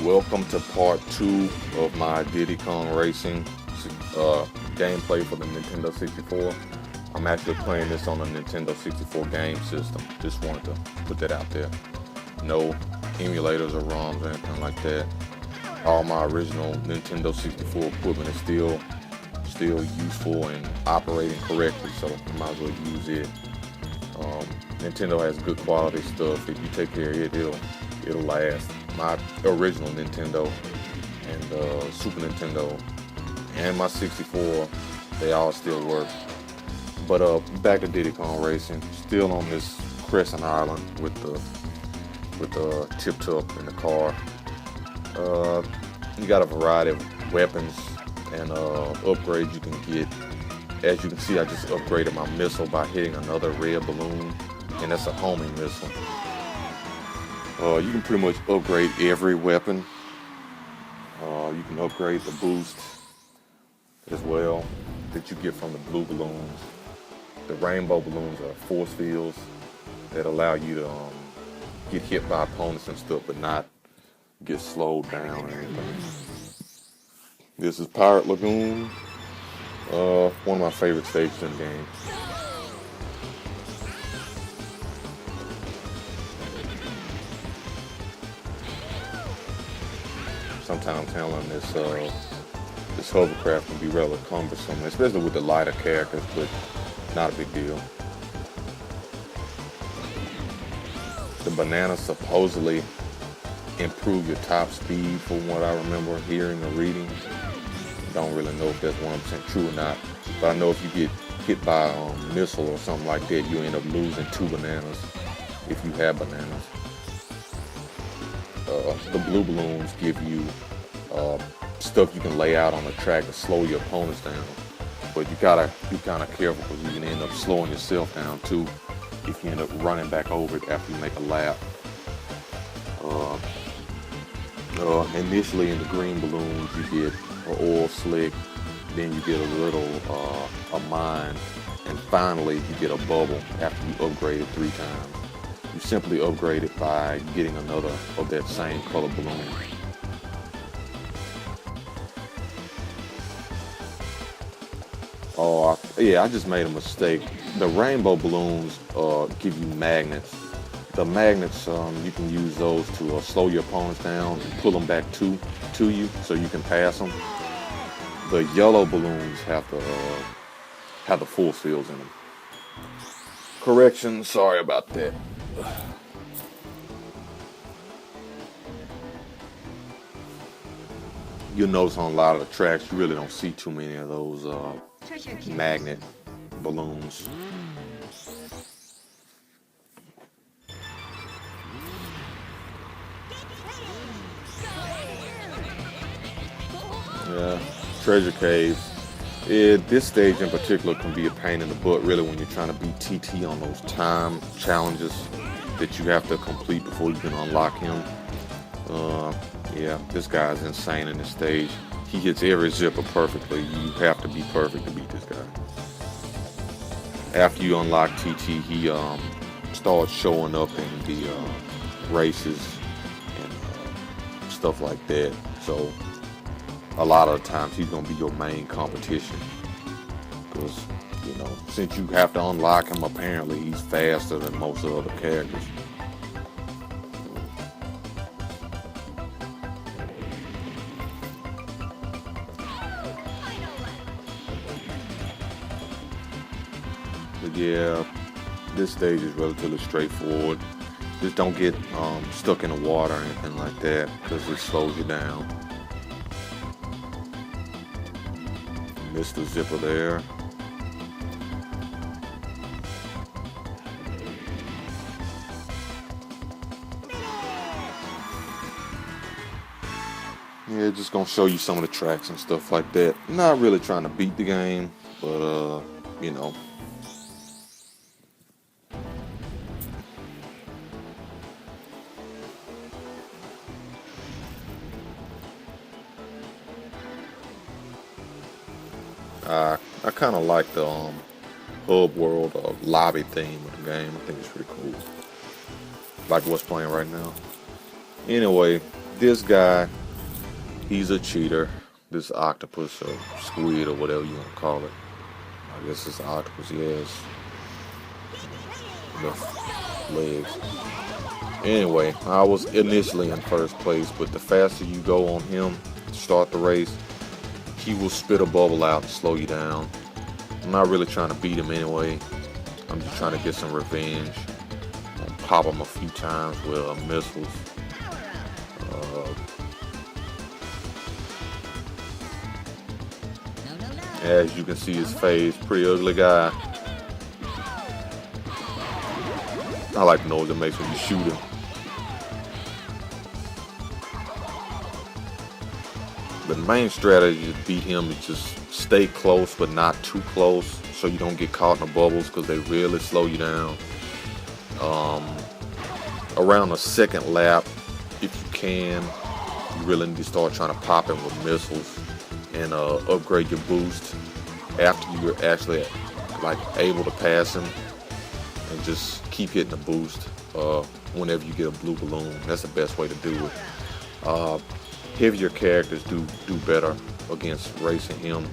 Welcome to part 2 of my Diddy Racing gameplay for the Nintendo 64. I'm actually playing this on a Nintendo 64 game system. Just wanted to put that out there. No emulators or ROMs or anything like that. All my original Nintendo 64 equipment is still useful and operating correctly, so I might as well use it. Nintendo has good quality stuff. If you take care of it, it'll last. My original Nintendo and Super Nintendo and my 64, they all still work. But back to Diddy Kong Racing, still on this Crescent Island with the tip top in the car. You got a variety of weapons and upgrades you can get. As you can see, I just upgraded my missile by hitting another red balloon, and that's a homing missile. You can pretty much upgrade every weapon. You can upgrade the boost as well that you get from the blue balloons. The rainbow balloons are force fields that allow you to get hit by opponents and stuff, but not get slowed down or anything. This is Pirate Lagoon, one of my favorite stages in the game. Sometimes handling this hovercraft can be rather cumbersome, especially with the lighter characters, but not a big deal. The bananas supposedly improve your top speed from what I remember hearing or reading. Don't really know if that's 100% true or not, but I know if you get hit by a missile or something like that, you end up losing 2 bananas if you have bananas. The blue balloons give you stuff you can lay out on the track to slow your opponents down, but you gotta be kind of careful because you can end up slowing yourself down too if you end up running back over it after you make a lap. Initially in the green balloons you get an oil slick, then you get a little a mine, and finally you get a bubble after you upgrade it 3 times. You simply upgrade it by getting another of that same color balloon. I just made a mistake. The rainbow balloons give you magnets. The magnets, you can use those to slow your opponents down and pull them back to you so you can pass them. The yellow balloons have the force fields in them. Correction, sorry about that. You'll notice on a lot of the tracks you really don't see too many of those magnet balloons. Yeah, treasure caves. This stage in particular can be a pain in the butt really when you're trying to beat TT on those time challenges that you have to complete before you can unlock him. Yeah, this guy's insane in this stage. He hits every zipper perfectly. You have to be perfect to beat this guy. After you unlock TT, he starts showing up in the races and stuff like that. So a lot of the times he's gonna be your main competition because since you have to unlock him, apparently he's faster than most of the other characters. But yeah, this stage is relatively straightforward. Just don't get stuck in the water or anything like that because it slows you down. Missed the zipper there. Yeah, just gonna show you some of the tracks and stuff like that. Not really trying to beat the game, but I kind of like the hub world lobby theme of the game. I think it's pretty cool. Like what's playing right now. Anyway, This guy, he's a cheater. This octopus or squid or whatever you want to call it. I guess it's an octopus. He has the legs. Anyway, I was initially in first place, but the faster you go on him to start the race, he will spit a bubble out and slow you down. I'm not really trying to beat him anyway. I'm just trying to get some revenge. I'll pop him a few times with missiles. As you can see his face, pretty ugly guy. I like the noise it makes when you shoot him. The main strategy to beat him is just stay close but not too close so you don't get caught in the bubbles because they really slow you down. Around the second lap, if you can, you really need to start trying to pop him with missiles and upgrade your boost after you're actually like able to pass him, and just keep hitting the boost whenever you get a blue balloon. That's the best way to do it. Heavier characters do better against racing him.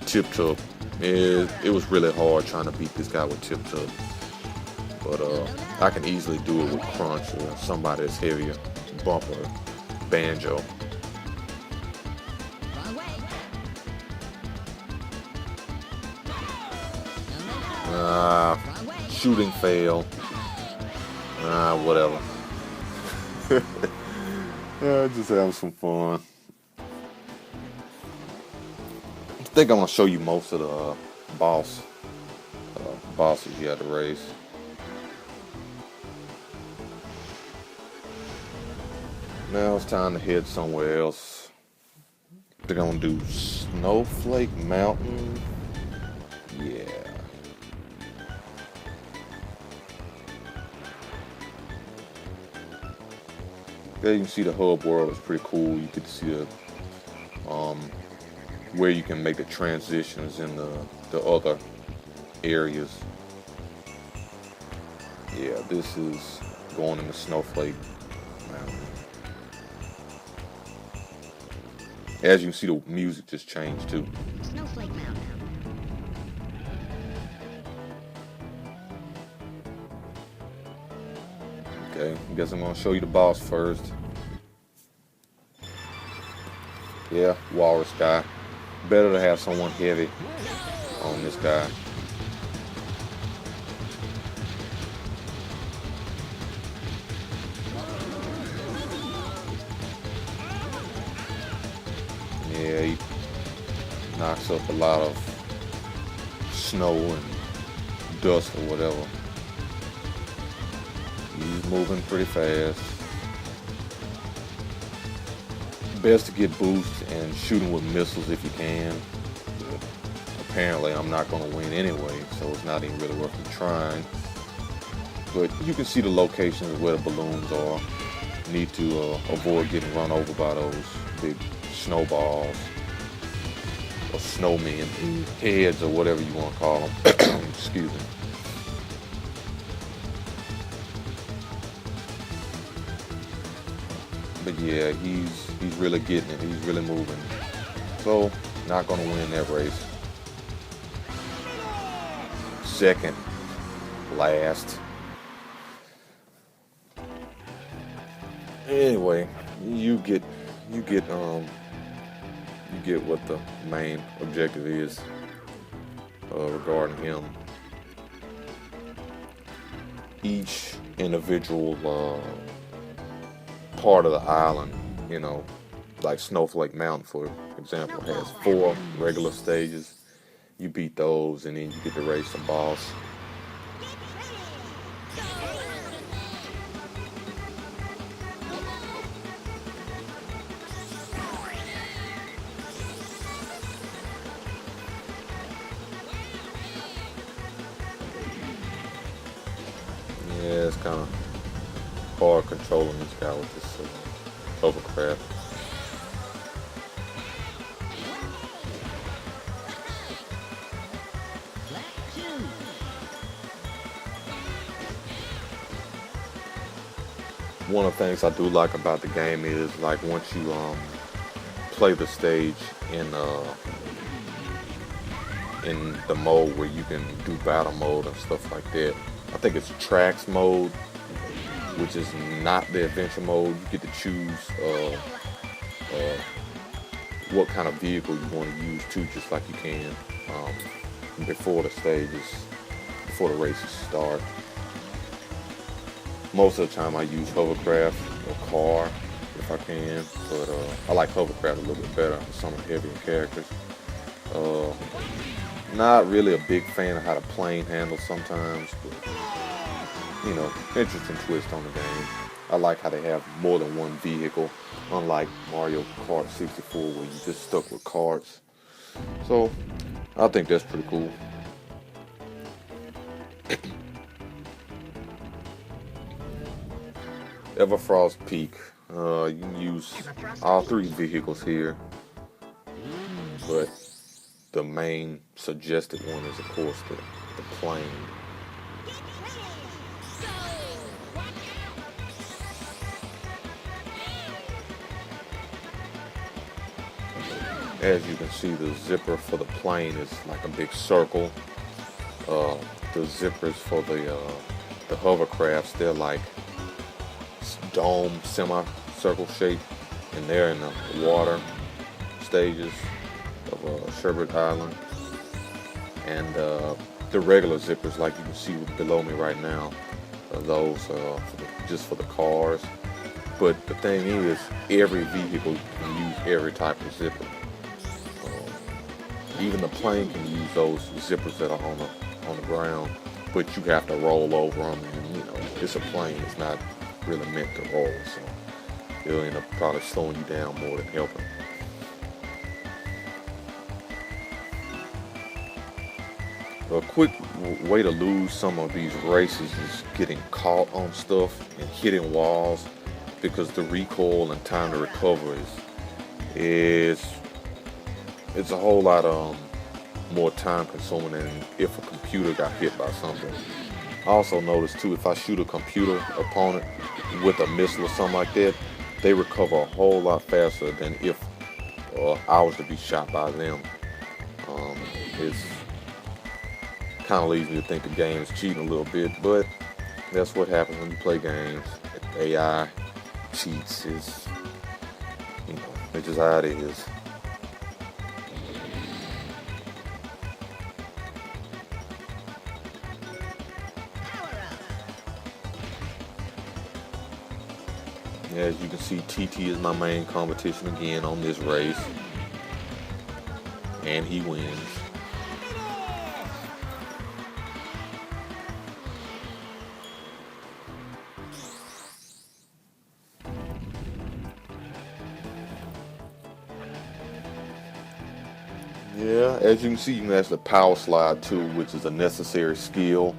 Tip Tup, it was really hard trying to beat this guy with Tip Tup, but I can easily do it with Crunch or somebody that's heavier, Bumper, Banjo. Shooting fail. Whatever. Just having some fun. I think I'm gonna show you most of the bosses you had to race. Now it's time to head somewhere else. I think I'm gonna do Snowflake Mountain. Yeah. There you can see the hub world is pretty cool. You get to see the where you can make the transitions in the other areas. Yeah, this is going into Snowflake Mountain. As you can see, the music just changed too. Snowflake Mountain. Okay, I guess I'm gonna show you the boss first. Yeah, walrus guy. Better to have someone heavy on this guy. Yeah, he knocks up a lot of snow and dust or whatever. He's moving pretty fast. Best to get boost and shoot him with missiles if you can. But apparently I'm not going to win anyway, so it's not even really worth me trying. But you can see the locations where the balloons are. Need to avoid getting run over by those big snowballs or snowmen heads or whatever you want to call them. Excuse me. But yeah, he's really getting it. He's really moving. So, not going to win that race. Second, last. Anyway, you get what the main objective is regarding him. Each individual part of the island, you know, like Snowflake Mountain, for example, has 4 regular stages. You beat those, and then you get to race the boss. Yeah, it's kind of hard controlling this guy with this hovercraft. One of the things I do like about the game is like once you play the stage in the mode where you can do battle mode and stuff like that. I think it's tracks mode, which is not the adventure mode. You get to choose uh, what kind of vehicle you want to use too, just like you can before the stages, before the races start. Most of the time I use hovercraft or car if I can, but I like hovercraft a little bit better for some of the heavier characters. Uh, Not really a big fan of how the plane handles sometimes, but you know, interesting twist on the game. I like how they have more than one vehicle, unlike Mario Kart 64 where you just stuck with carts. So I think that's pretty cool. Everfrost Peak. You can use all three vehicles here, but the main suggested one is, of course, the plane. As you can see, the zipper for the plane is like a big circle. The zippers for the hovercrafts, they're like dome, semi-circle shape, and they're in the water stages of Sherbet Island. And the regular zippers, like you can see below me right now, are those just for the cars. But the thing is, every vehicle can use every type of zipper. Even the plane can use those zippers that are on the ground, but you have to roll over them, and you know, it's a plane, it's not really meant to roll, so it'll end up probably slowing you down more than helping. A quick way to lose some of these races is getting caught on stuff and hitting walls, because the recoil and time to recover is it's a whole lot more time consuming than if a computer got hit by something. I also noticed too, if I shoot a computer opponent with a missile or something like that, they recover a whole lot faster than if I was to be shot by them. It's kind of leads me to think the game is cheating a little bit, but that's what happens when you play games. AI cheats, is, you know, it's just how it is. As you can see, TT is my main competition again on this race, and he wins. Yeah, as you can see, you can actually power slide too, which is a necessary skill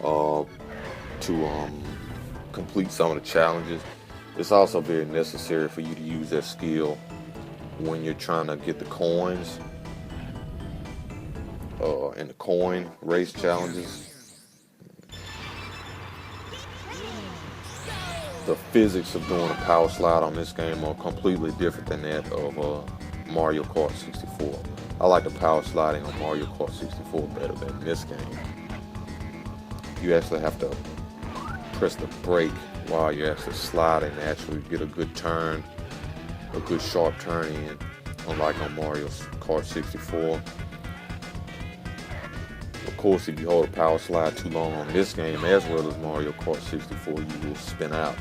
to complete some of the challenges. It's also very necessary for you to use that skill when you're trying to get the coins in the coin race challenges. The physics of doing a power slide on this game are completely different than that of Mario Kart 64. I like the power sliding on Mario Kart 64 better than this game. You actually have to press the brake while you're actually sliding to actually get a good turn, a good sharp turn in, unlike on Mario Kart 64. Of course, if you hold a power slide too long on this game, as well as Mario Kart 64, you will spin out.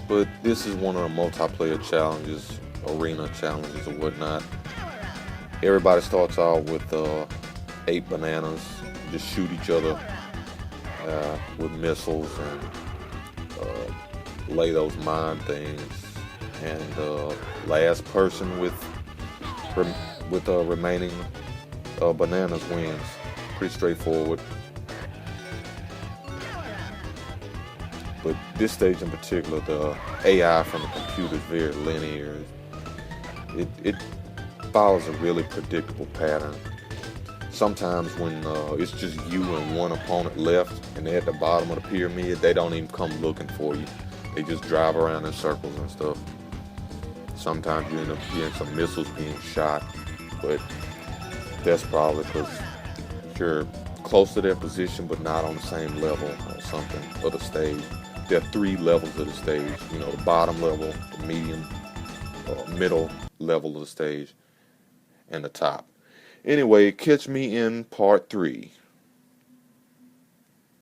But this is one of the multiplayer challenges, arena challenges or whatnot. Everybody starts out with 8 bananas, just shoot each other with missiles and lay those mine things, and last person with remaining bananas wins. Pretty straightforward. But this stage in particular, the AI from the computer is very linear. It follows a really predictable pattern. Sometimes when it's just you and one opponent left and they're at the bottom of the pyramid, they don't even come looking for you. They just drive around in circles and stuff. Sometimes you end up hearing some missiles being shot, but that's probably because you're close to their position but not on the same level or something of the stage. There are three levels of the stage, you know, the bottom level, the medium, middle level of the stage, and the top. Anyway, catch me in part 3.